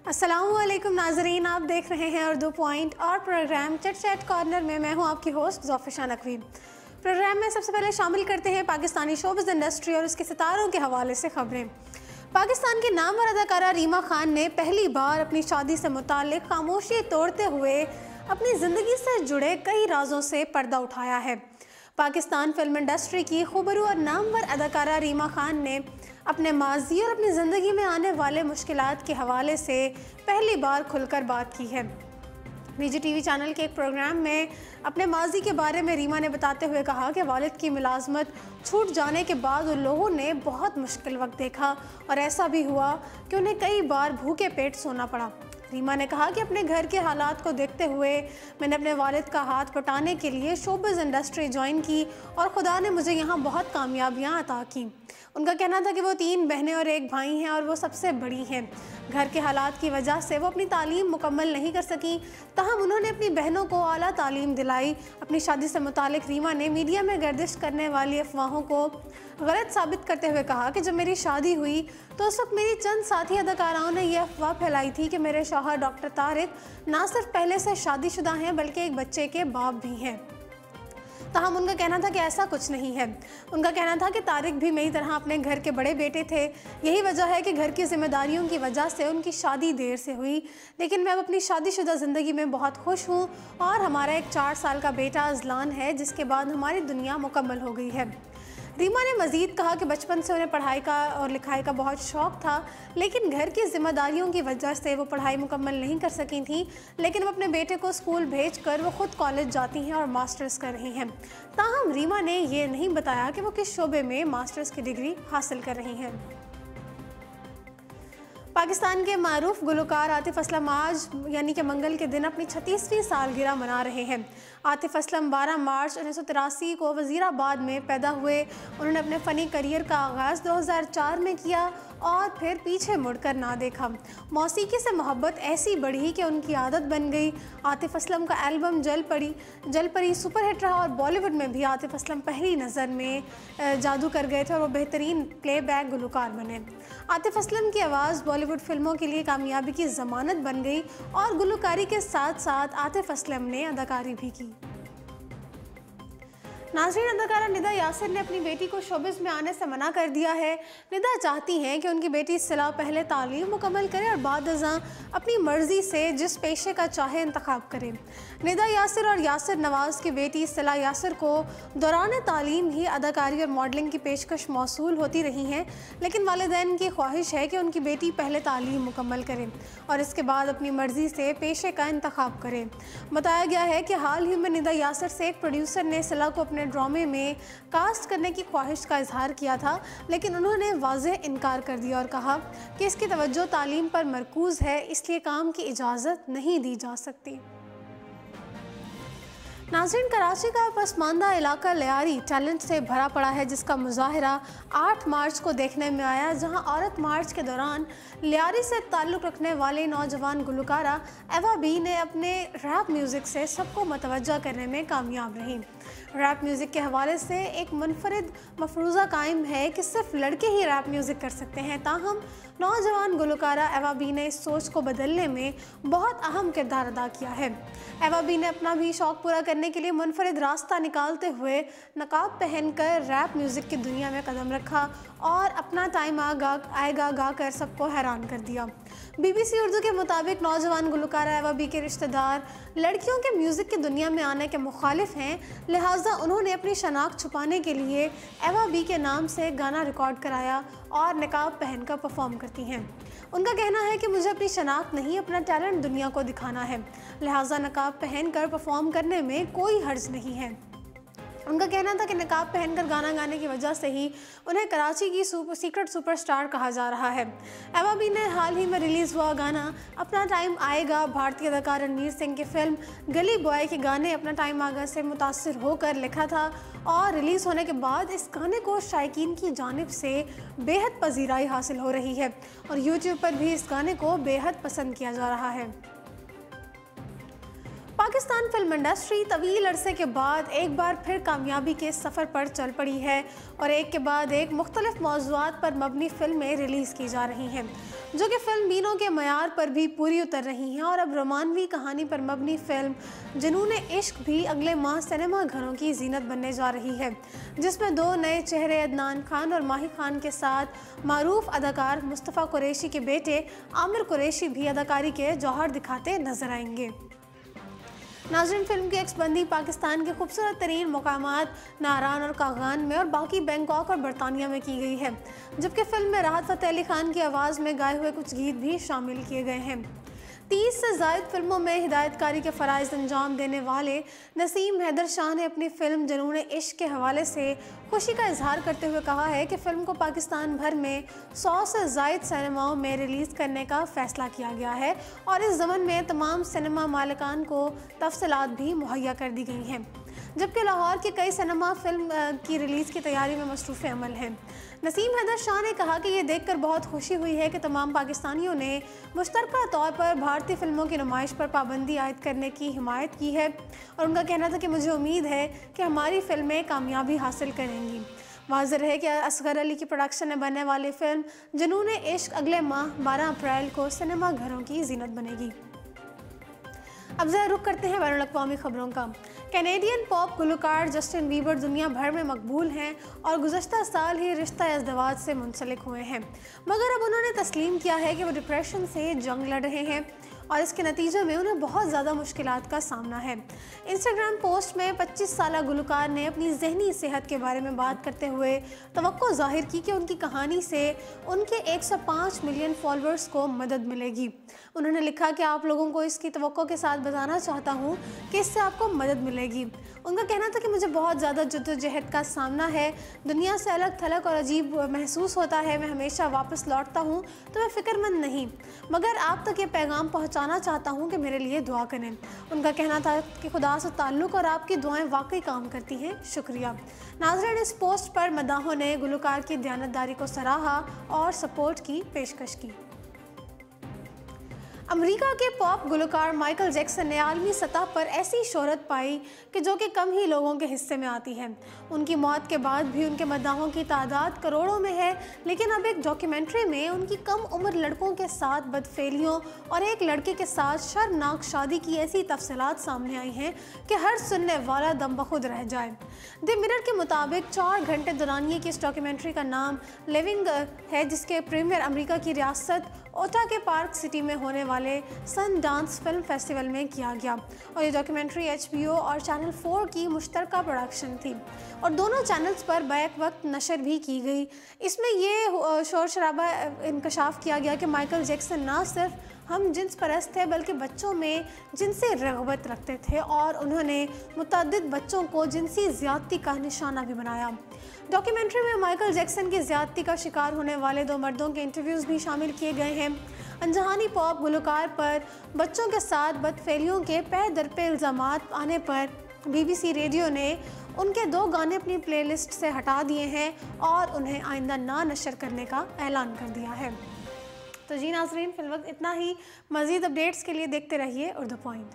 अस्सलामुअलैकुम नाजरीन, आप देख रहे हैं उर्दू पॉइंट और प्रोग्राम चिट चैट कॉर्नर में मैं हूं आपकी होस्ट ज़ोफ़िशा नकवी। प्रोग्राम में सबसे पहले शामिल करते हैं पाकिस्तानी शोबिज़ इंडस्ट्री और उसके सितारों के हवाले से खबरें। पाकिस्तान की नामवर अदाकारा रीमा खान ने पहली बार अपनी शादी से मुताल्लिक़ खामोशी तोड़ते हुए अपनी ज़िंदगी से जुड़े कई राजों से पर्दा उठाया है। पाकिस्तान फिल्म इंडस्ट्री की खूबरू और नामवर अदाकारा रीमा खान ने अपने माजी और अपनी ज़िंदगी में आने वाले मुश्किलात के हवाले से पहली बार खुलकर बात की है। निजी टीवी चैनल के एक प्रोग्राम में अपने माजी के बारे में रीमा ने बताते हुए कहा कि वालिद की मुलाजमत छूट जाने के बाद उन लोगों ने बहुत मुश्किल वक्त देखा और ऐसा भी हुआ कि उन्हें कई बार भूखे पेट सोना पड़ा। रीमा ने कहा कि अपने घर के हालात को देखते हुए मैंने अपने वालिद का हाथ बटाने के लिए शोबिज़ इंडस्ट्री ज्वाइन की और खुदा ने मुझे यहाँ बहुत कामयाबियाँ अता की। उनका कहना था कि वो 3 बहनें और 1 भाई हैं और वो सबसे बड़ी हैं। घर के हालात की वजह से वो अपनी तालीम मुकम्मल नहीं कर सकी, तहम उन्होंने अपनी बहनों को आला तालीम दिलाई। अपनी शादी से मुतालिक रीमा ने मीडिया में गर्दिश करने वाली अफवाहों को गलत साबित करते हुए कहा कि जब मेरी शादी हुई तो उस वक्त मेरी चंद साथी अदाकाराओं ने यह अफवाह फैलाई थी कि मेरे शौहर डॉक्टर तारिक ना सिर्फ पहले से शादीशुदा हैं बल्कि एक बच्चे के बाप भी हैं। ताहम उनका कहना था कि ऐसा कुछ नहीं है। उनका कहना था कि तारिक भी मेरी तरह अपने घर के बड़े बेटे थे। यही वजह है कि घर की जिम्मेदारियों की वजह से उनकी शादी देर से हुई, लेकिन मैं अब अपनी शादीशुदा ज़िंदगी में बहुत खुश हूँ और हमारा एक 4 साल का बेटा अजलान है, जिसके बाद हमारी दुनिया मुकम्मल हो गई है। रीमा ने मज़ीद कहा कि बचपन से उन्हें पढ़ाई का और लिखाई का बहुत शौक़ था, लेकिन घर की जिम्मेदारियों की वजह से वो पढ़ाई मुकम्मल नहीं कर सकी थी। लेकिन वो अपने बेटे को स्कूल भेजकर वो ख़ुद कॉलेज जाती हैं और मास्टर्स कर रही हैं। ताहम रीमा ने ये नहीं बताया कि वो किस शोबे में मास्टर्स की डिग्री हासिल कर रही हैं। पाकिस्तान के मारूफ गुलकार आतिफ असलम आज यानी कि मंगल के दिन अपनी 36वीं सालगिरह मना रहे हैं। आतिफ असलम 12 मार्च 1983 को वज़ीराबाद में पैदा हुए। उन्होंने अपने फ़नी करियर का आगाज़ 2004 में किया और फिर पीछे मुड़कर ना देखा। मौसीकी से मोहब्बत ऐसी बढ़ी कि उनकी आदत बन गई। आतिफ असलम का एल्बम जल परी सुपरहिट रहा और बॉलीवुड में भी आतिफ असलम पहली नज़र में जादू कर गए थे और वो बेहतरीन प्लेबैक गुलकार बने। आतिफ असलम की आवाज़ बॉलीवुड फिल्मों के लिए कामयाबी की ज़मानत बन गई और गुलकारी के साथ साथ आतिफ असलम ने अदाकारी भी की। नाज़रीन, अदाकारा निदा यासिर ने अपनी बेटी को शोबिज़ में आने से मना कर दिया है। निदा चाहती हैं कि उनकी बेटी सिला पहले तालीम मुकम्मल करे और बाद अज़ां अपनी मर्ज़ी से जिस पेशे का चाहे इंतखाब करे। निदा यासिर और यासिर नवाज़ की बेटी सिला यासिर को दौरान तालीम ही अदाकारी और मॉडलिंग की पेशकश मौसूल होती रही हैं, लेकिन वालिदैन की ख्वाहिश है कि उनकी बेटी पहले तालीम मुकम्मल करे और इसके बाद अपनी मर्ज़ी से पेशे का इंतखाब करे। बताया गया है कि हाल ही में निदा यासिर से एक प्रोड्यूसर ने सिला को अपने ड्रामे में कास्ट करने की ख्वाहिश का इजहार किया था, लेकिन उन्होंने वाज़ेह इनकार कर दिया और कहा कि इसकी तवज्जो तालीम पर मरकूज़ है, इसलिए काम की इजाज़त नहीं दी जा सकती। नाज़रीन, कराची का पसमानदा इलाका लियारी टैलेंट से भरा पड़ा है, जिसका मुजाहरा 8 मार्च को देखने में आया, जहां औरत मार्च के दौरान लियारी से ताल्लुक़ रखने वाले नौजवान गुलकारा एवा बी ने अपने रैप म्यूज़िक से सबको मतवज्जा करने में कामयाब रही। रैप म्यूज़िक के हवाले से एक मुनफरिद मफरूज़ा कायम है कि सिर्फ लड़के ही रैप म्यूज़िक कर सकते हैं। ताहम नौजवान गुलकारा एवा बी ने इस सोच को बदलने में बहुत अहम किरदार अदा किया है। एवा बी ने अपना भी शौक़ पूरा करने के लिए मुनफरिद रास्ता निकालते हुए नकाब पहनकर रैप म्यूज़िक की दुनिया में कदम रखा और अपना टाइम आएगा गाकर सबको हैरान कर दिया। BBC उर्दू के मुताबिक नौजवान गुलकारा एवा बी के रिश्तेदार लड़कियों के म्यूज़िक की दुनिया में आने के मुखालिफ हैं, लिहाजा उन्होंने अपनी शनाख्त छुपाने के लिए एवा बी के नाम से गाना रिकॉर्ड कराया और नकाब पहनकर परफॉर्म करती हैं। उनका कहना है कि मुझे अपनी शनाख्त नहीं, अपना टैलेंट दुनिया को दिखाना है, लिहाजा नकाब पहनकर परफॉर्म करने में कोई हर्ज नहीं है। उनका कहना था कि नकाब पहनकर गाना गाने की वजह से ही उन्हें कराची की सीक्रेट सुपरस्टार कहा जा रहा है। एवा बी ने हाल ही में रिलीज़ हुआ गाना अपना टाइम आएगा भारतीय अदाकार रणवीर सिंह की फिल्म गली बॉय के गाने अपना टाइम आएगा से मुतासिर होकर लिखा था और रिलीज़ होने के बाद इस गाने को शायकीन की जानिब से बेहद पजीराई हासिल हो रही है और यूट्यूब पर भी इस गाने को बेहद पसंद किया जा रहा है। पाकिस्तान फिल्म इंडस्ट्री तवील अरसे के बाद एक बार फिर कामयाबी के सफ़र पर चल पड़ी है और एक के बाद एक मुख्तलिफ मौज़ूआत पर मबनी फ़िल्में रिलीज़ की जा रही हैं, जो कि फ़िल्म बीनों के मयार पर भी पूरी उतर रही हैं। और अब रोमानवी कहानी पर मबनी फ़िल्म जुनून इश्क भी अगले माह सिनेमा घरों की जीनत बनने जा रही है, जिसमें दो नए चेहरे अदनान खान और माही खान के साथ मारूफ अदाकार मुस्तफ़ा कुरैशी के बेटे आमिर कुरैशी भी अदाकारी के जौहर दिखाते नजर आएंगे। नाज़रीन, फिल्म की एक्सबंदी पाकिस्तान के खूबसूरत तरीन मकामात नारान और कागान में और बाकी बैंकॉक और बरतानिया में की गई है, जबकि फिल्म में राहत फ़तेह अली खान की आवाज़ में गाए हुए कुछ गीत भी शामिल किए गए हैं। 30 से ज़ायद फिल्मों में हिदायतकारी के फ़राइज़ अंजाम देने वाले नसीम हैदर शाह ने अपनी फ़िल्म जुनून इश्क के हवाले से खुशी का इजहार करते हुए कहा है कि फ़िल्म को पाकिस्तान भर में 100 से ज़ायद सिनेमाओं में रिलीज़ करने का फ़ैसला किया गया है और इस ज़मन में तमाम सिनेमा मालिकान को तफसीलात भी मुहैया कर दी गई हैं, जबकि लाहौर के कई सिनेमा फिल्म की रिलीज़ की तैयारी में मसरूफ़ अमल हैं। नसीम हैदर शाह ने कहा कि ये देखकर बहुत खुशी हुई है कि तमाम पाकिस्तानियों ने मुश्तरका तौर पर भारतीय फिल्मों की नुमाइश पर पाबंदी आयद करने की हिमायत की है और उनका कहना था कि मुझे उम्मीद है कि हमारी फिल्में कामयाबी हासिल करेंगी। वाज़ेह है कि असगर अली की प्रोडक्शन में बनने वाली फिल्म जुनून इश्क अगले माह 12 अप्रैल को सिनेमा घरों की जीनत बनेगी। अब ज़रा रुख करते हैं बैनुल अक़वामी खबरों का। कैनेडियन पॉप गुलकार जस्टिन बीबर दुनिया भर में मकबूल हैं और गुज़श्ता साल ही रिश्ता अज़दवाज से मुंसलिक हुए हैं, मगर अब उन्होंने तस्लीम किया है कि वो डिप्रेशन से जंग लड़ रहे हैं और इसके नतीजे में उन्हें बहुत ज़्यादा मुश्किलात का सामना है। इंस्टाग्राम पोस्ट में 25 साला गुलकार ने अपनी जहनी सेहत के बारे में बात करते हुए तवक्को ज़ाहिर की कि उनकी कहानी से उनके 105 मिलियन फॉलोअर्स को मदद मिलेगी। उन्होंने लिखा कि आप लोगों को इसकी तवक्को के साथ बताना चाहता हूँ कि इससे आपको मदद मिलेगी। उनका कहना था कि मुझे बहुत ज़्यादा जद्दोजहद का सामना है, दुनिया से अलग थलग और अजीब महसूस होता है, मैं हमेशा वापस लौटता हूँ तो मैं फ़िक्रमंद नहीं, मगर आप तक ये पैगाम पहुँचाना चाहता हूँ कि मेरे लिए दुआ करें। उनका कहना था कि खुदा से ताल्लुक़ और आपकी दुआएं वाकई काम करती हैं, शुक्रिया। नाज़रीन, इस पोस्ट पर मदाहों ने गुलकार की दयानतदारी को सराहा और सपोर्ट की पेशकश की। अमेरिका के पॉप गुलकार माइकल जैक्सन ने आलमी सतह पर ऐसी शोहरत पाई कि जो कि कम ही लोगों के हिस्से में आती है। उनकी मौत के बाद भी उनके मद्दाहों की तादाद करोड़ों में है, लेकिन अब एक डॉक्यूमेंट्री में उनकी कम उम्र लड़कों के साथ बदफेलियों और एक लड़के के साथ शर्मनाक शादी की ऐसी तफसीलात सामने आई हैं कि हर सुनने वाला दम बखुद रह जाए। द मिरर के मुताबिक 4 घंटे दौरानिए की इस डॉक्यूमेंट्री का नाम लिविंग है, जिसके प्रीमियर अमेरिका की रियासत ओटा के पार्क सिटी में होने वाले सन डांस फिल्म फेस्टिवल में किया गया और ये डॉक्यूमेंट्री HBO और चैनल 4 की मुश्तरका प्रोडक्शन थी और दोनों चैनल्स पर बैक वक्त नशर भी की गई। इसमें ये शोर शराबा इंकशाफ किया गया कि माइकल जैक्सन ना सिर्फ हम जिन्स परस्त थे बल्कि बच्चों में जिनसी रग़बत रखते थे और उन्होंने मुतअद्दिद बच्चों को जिनसी ज़्यादती का निशाना भी बनाया। डॉक्यूमेंट्री में माइकल जैक्सन की ज़्यादती का शिकार होने वाले 2 मर्दों के इंटरव्यूज़ भी शामिल किए गए हैं। अनजहानी पॉप गुलकार पर बच्चों के साथ बदफेलियों के पे दर पे इल्ज़ामात आने पर BBC रेडियो ने उनके 2 गाने अपनी प्लेलिस्ट से हटा दिए हैं और उन्हें आइंदा ना नशर करने का ऐलान कर दिया है। तो जी नाज़रीन, फिलवक्त इतना ही। मज़ीद अपडेट्स के लिए देखते रहिए उर्दू पॉइंट।